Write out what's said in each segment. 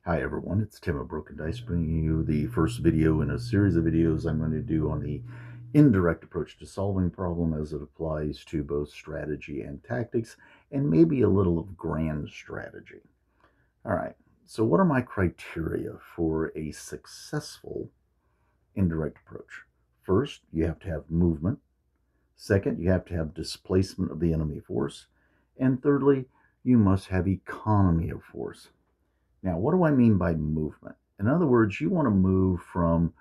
Hi everyone, it's Tim of Broken Dice bringing you the first video in a series of videos I'm going to do on the indirect approach to solving problem as it applies to both strategy and tactics, and maybe a little of grand strategy. All right, so what are my criteria for a successful indirect approach? First, you have to have movement. Second, you have to have displacement of the enemy force. And thirdly, you must have economy of force. Now, what do I mean by movement? In other words, you want to move from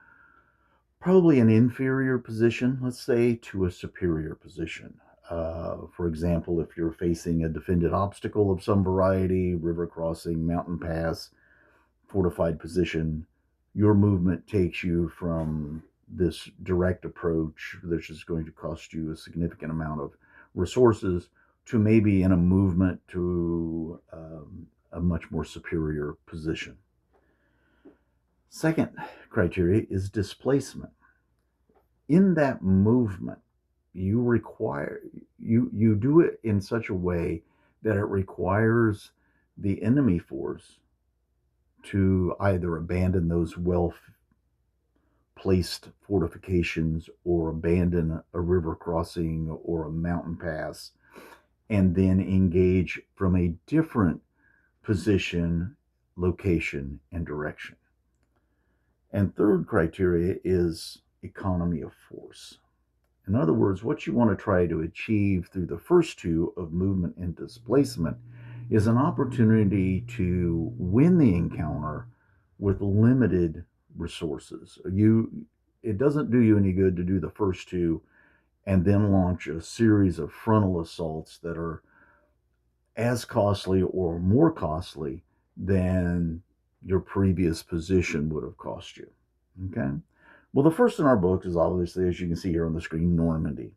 probably an inferior position, let's say, to a superior position. For example, if you're facing a defended obstacle of some variety, river crossing, mountain pass, fortified position, your movement takes you from this direct approach, which is going to cost you a significant amount of resources, to maybe in a movement to a much more superior position. Second criteria is displacement. In that movement, you do it in such a way that it requires the enemy force to either abandon those well placed fortifications or abandon a river crossing or a mountain pass and then engage from a different position, location, and direction. And third criteria is economy of force. In other words, what you want to try to achieve through the first two of movement and displacement is an opportunity to win the encounter with limited resources. It doesn't do you any good to do the first two and then launch a series of frontal assaults that are as costly or more costly than your previous position would have cost you. Okay? Well, the first in our book is obviously, as you can see here on the screen, Normandy.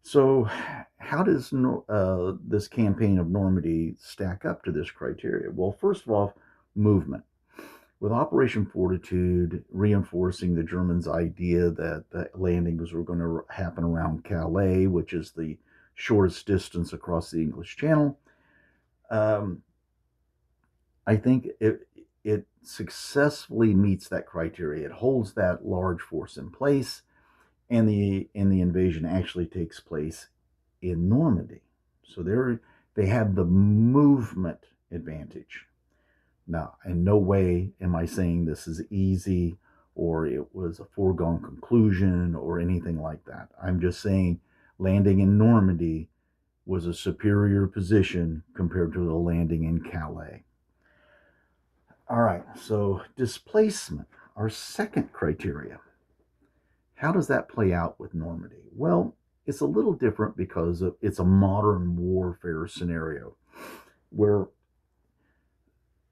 So, how does this campaign of Normandy stack up to this criteria? Well, first of all, movement. With Operation Fortitude reinforcing the Germans' idea that the landings were going to happen around Calais, which is the shortest distance across the English Channel, I think it successfully meets that criteria. It holds that large force in place, and the invasion actually takes place in Normandy. So they have the movement advantage. Now, in no way am I saying this is easy or it was a foregone conclusion or anything like that. I'm just saying landing in Normandy was a superior position compared to the landing in Calais. All right, so displacement, our second criteria. How does that play out with Normandy? Well, it's a little different because it's a modern warfare scenario where,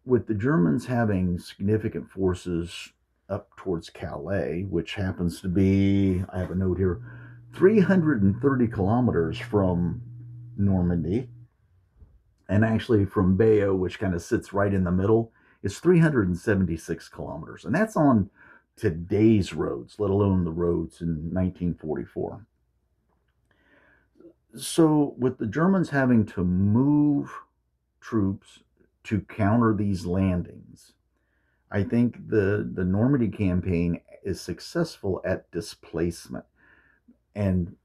with the Germans having significant forces up towards Calais, which happens to be, I have a note here, 330 kilometers from Normandy, and actually from Bayeux, which kind of sits right in the middle, is 376 kilometers. And that's on today's roads, let alone the roads in 1944. So, with the Germans having to move troops to counter these landings, I think the Normandy campaign is successful at displacement, and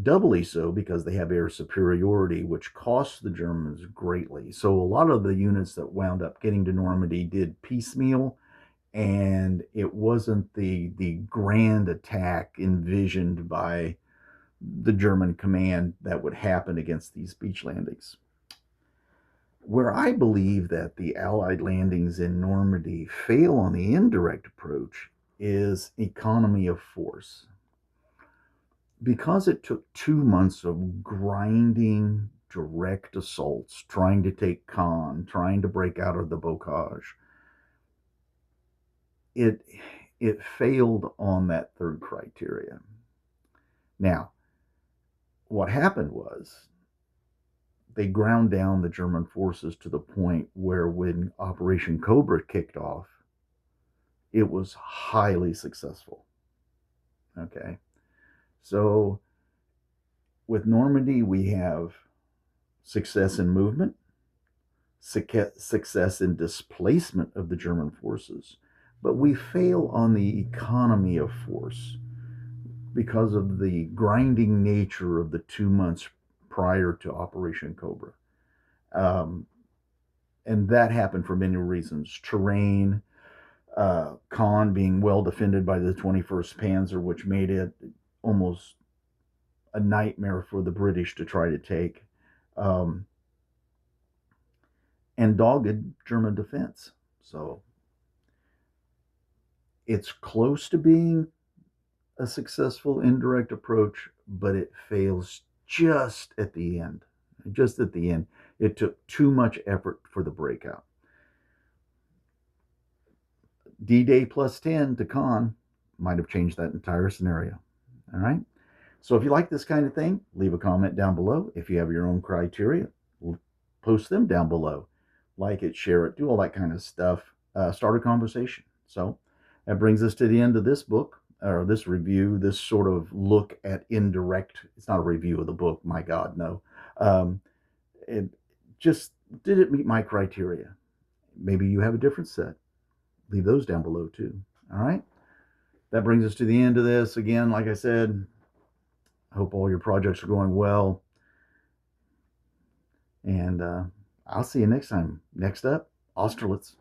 doubly so because they have air superiority, which costs the Germans greatly. So a lot of the units that wound up getting to Normandy did piecemeal, and it wasn't the grand attack envisioned by the German command that would happen against these beach landings. Where I believe that the Allied landings in Normandy fail on the indirect approach is economy of force. Because it took 2 months of grinding direct assaults, trying to take Caen, trying to break out of the bocage, it failed on that third criteria. Now, what happened was they ground down the German forces to the point where, when Operation Cobra kicked off, it was highly successful. Okay. So with Normandy, we have success in movement, success in displacement of the German forces, but we fail on the economy of force because of the grinding nature of the 2 months prior to Operation Cobra. Um, and that happened for many reasons: terrain, Caen being well defended by the 21st Panzer, which made it almost a nightmare for the British to try to take, um, and dogged German defense. So it's close to being a successful indirect approach, but it fails just at the end. Just at the end. It took too much effort for the breakout. D-Day plus 10 to Caen might have changed that entire scenario. All right. So if you like this kind of thing, leave a comment down below. If you have your own criteria, post them down below. Like it, share it, do all that kind of stuff. Start a conversation. So that brings us to the end of this book, or this review, this sort of look at indirect. It's not a review of the book, my God, no. It just, did it meet my criteria? Maybe you have a different set. Leave those down below too. All right. That brings us to the end of this. Again, like I said, I hope all your projects are going well. And I'll see you next time. Next up, Austerlitz.